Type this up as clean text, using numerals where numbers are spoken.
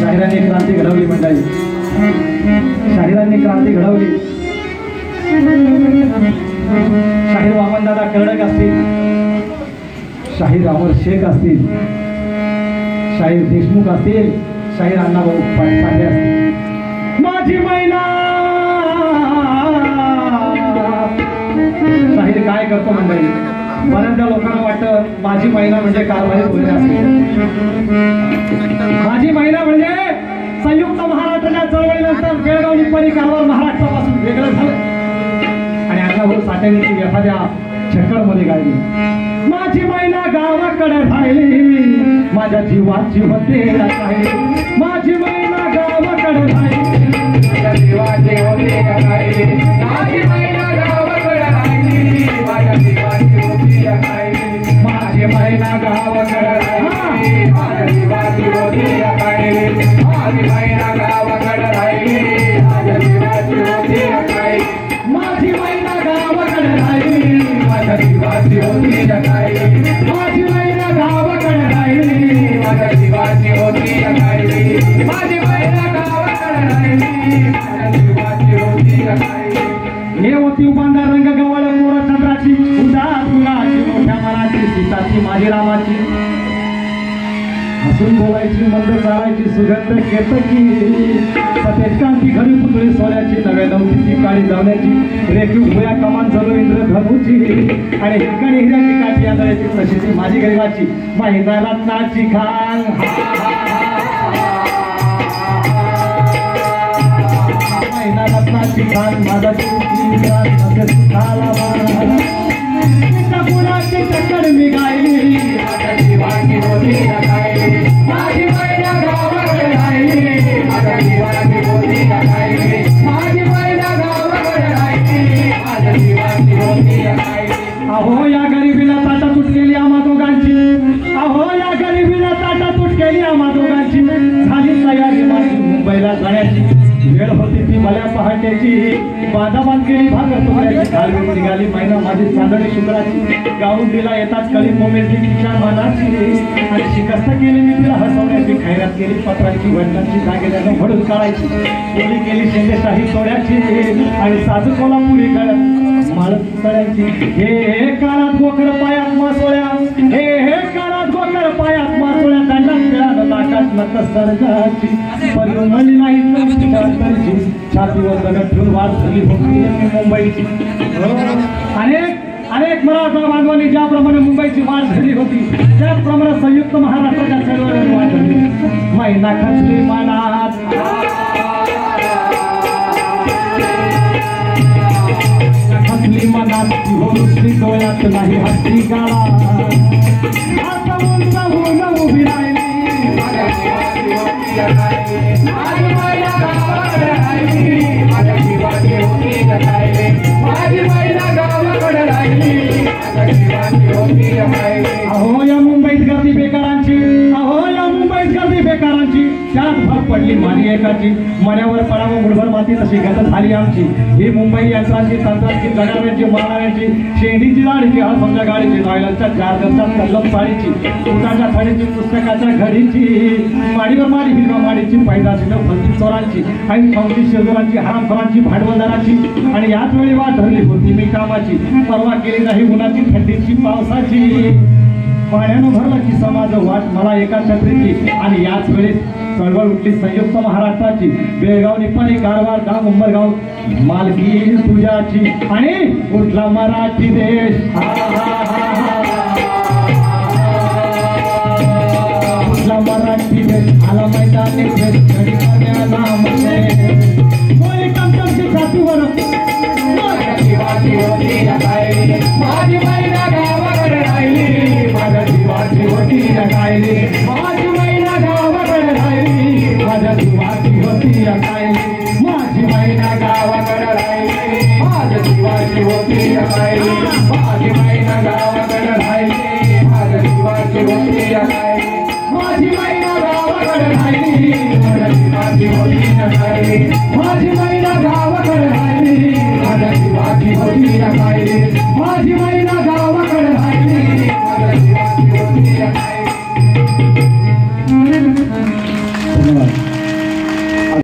शाहिरांनी क्रांती घडवली मंडळी, शाहिरांनी क्रांती घडवली। शाहीर वामनदादा कर्डक असतील, शाहीर अमर शेख असतील, शाहीर देशमुख असतील, शाहीर अण्णाभाऊ पाटसाळे असतील। माझी महिला शाहीर काय करतो मंडळी? बऱ्याचदा लोकांना वाटतं माझी महिला म्हणजे कारभारी बोलणे असते। माझी महिला म्हणजे संयुक्त महाराष्ट्राच्या चळवळीनंतर बेळगाव निपाणी कारवार महाराष्ट्रापासून वेगळं झालं आणि अण्णाभाऊ साठेंची एखाद्या चक्करमध्ये गायली। माझी महिला गावाकडे राहिली, माझ्या जीवाची होते राहिली। माझी महिला गावाकडे राहिली, माझ्या जीवाची होते राहिली। माझी महिला गावाकडे राहिली, माझ्या जीवाची होती राहिली। माझी महिला गावाकडे राहिली, माझ्या जीवाची होती राहिली। माझी महिला गावाकडे राहिली, माझ्या जीवाची होती राहिली। माझी महिला गावाकडे राहिली, माझ्या जीवाची होती राहिली। माझी महिला गावाकडे राहिली, माझ्या जीवाची होती राहिली। माझी महिला गावाकडे राहिली, माझ्या जीवाची होती राहिली। हे होती उपांदा रंग गवळ मोर चंद्राची, उदास गुलाची, मोठ्या मनाची, सीताची माझी रामाची। हसून बोलायची, मंद चालायची, सुगंध केतकी, सतेज कांती घरी पुतळी सोन्याची, नव्या नवतीची काळी जावण्याची, रेखीव भुया कमान चालू इंद्रधनुची, आणि हिरकणी हिऱ्याची काठी आंधळ्याची, तशीची माझी गरिबाची महिना रत्नाची खान। महिना रत्नाची खान, माझा पुराची चक्कर मी गायली, माझ्या जीवाची होती राहिली। माझी महिला गावाकडे राहिली, माझ्या जीवाची होती राहिली। माझी महिला गावाकडे राहिली, माझ्या जीवाची होती राहिली। अहो या गरिबीला ताटा तुटलेली आम्हा दोघांची, अहो या गरिबीला ताटा तुटलेली आम्हा दोघांची, झाली तयारी माझी मुंबईला जाण्याची। वेळ होती ती भल्या पहाटेची, बांधाबांध केली भाकर तुकड्याची, घालून निघाली महिना माझी चांदणी शुक्राची। गाऊन दिला येताच कळी मोमेची तिच्या मनाची, आणि शिकस्त केली मी तिला हसवण्याची। खैरात केली पत्राची, वडिलांची जागेला भडून काढायची। बोली केली शेंदेशाही सोड्याची, आणि साजू कोल्हापुरी गळ्यात माळत तळ्याची। हे काळात गोकर पायात मासोळ्या, हे काळात गोकर पायात मासोळ्या, दंडात मिळालं नाकात नक सर्जाची। परिमळी नाही छातीवर दगड ठेवून वाट झाली होती मुंबईची। अनेक मराठा बांधवांनी ज्याप्रमाणे मुंबईची वाट झाली होती, त्याप्रमाणे संयुक्त महाराष्ट्राच्या चळवळीची वाट झाली। महिना खचली मनात, खचली मनात, होती डोळ्यात नाही हत्ती गाळा, आता उंचावून उभी राहिली, माझ्या जीवाची होती राहिली। माझी महिला गावाकडे राहिली, माझ्या जीवाची होती राहिली। माझी महिला गावाकडे राहिली, माझ्या जीवाची होती राहिली। अहो या मुंबईत गर्दी बेकारांची, अहो या मुंबईत गर्दी बेकारांची, त्यात भर पडली मारी एकाची। मण्यावर पडावं मुठभर माती तशी गत झाली आमची। ही मुंबई यंत्रांची, तंत्रांची, जगाव्यांची, मारणाऱ्यांची, शेंडीची लाडकी, हळफंच्या गाडीची, नॉयलच्या 4 गजात कल्लम साडीची, उठाच्या थाळीची, पुस्तकाच्या घडीची, माडीवर माडी हिरवा माडीची, पैदाशी न फलती चोरांची, आणि फौजी शेजोरांची, हरामखोरांची, भांडवलदाराची। आणि याच वेळी वाट धरली होती मी कामाची, परवा केली नाही उन्हाची, थंडीची, पावसाची। पाण्यानं भरला की समाज वाट मला एका छत्रीची, आणि याच वेळेस चळवळ उठली संयुक्त महाराष्ट्राची। बेळगाव निपाणी कारवार गाव उंबरगाव मालकी तुझ्याची, आणि उठला मराठी देश। उठला मराठी देश, आला मैदानी देश, घडी करण्याला मध्ये कोणी कंटकची छातीवर, माझ्या जीवाची होती राहिली। माझी महिला गावाकडे राहिली, माझ्या जीवाची होती राहिली। माझी महिला गावाकडे राहिली, माझ्या जीवाची होती राहिली। माझी महिला गावाकडे राहिली, माझ्या जीवाची होती राहिली। माझी महिला गावाकडे राहिली, माझ्या जीवाची होती राहिली। माझी महिला गावाकडे राहिली, माझ्या जीवाची होती राहिली। माझी महिला गावाकडे राहिली, माझ्या जीवाची होती राहिली। माझी महिला गावाकडे राहिली, माझ्या जीवाची होती राहिली।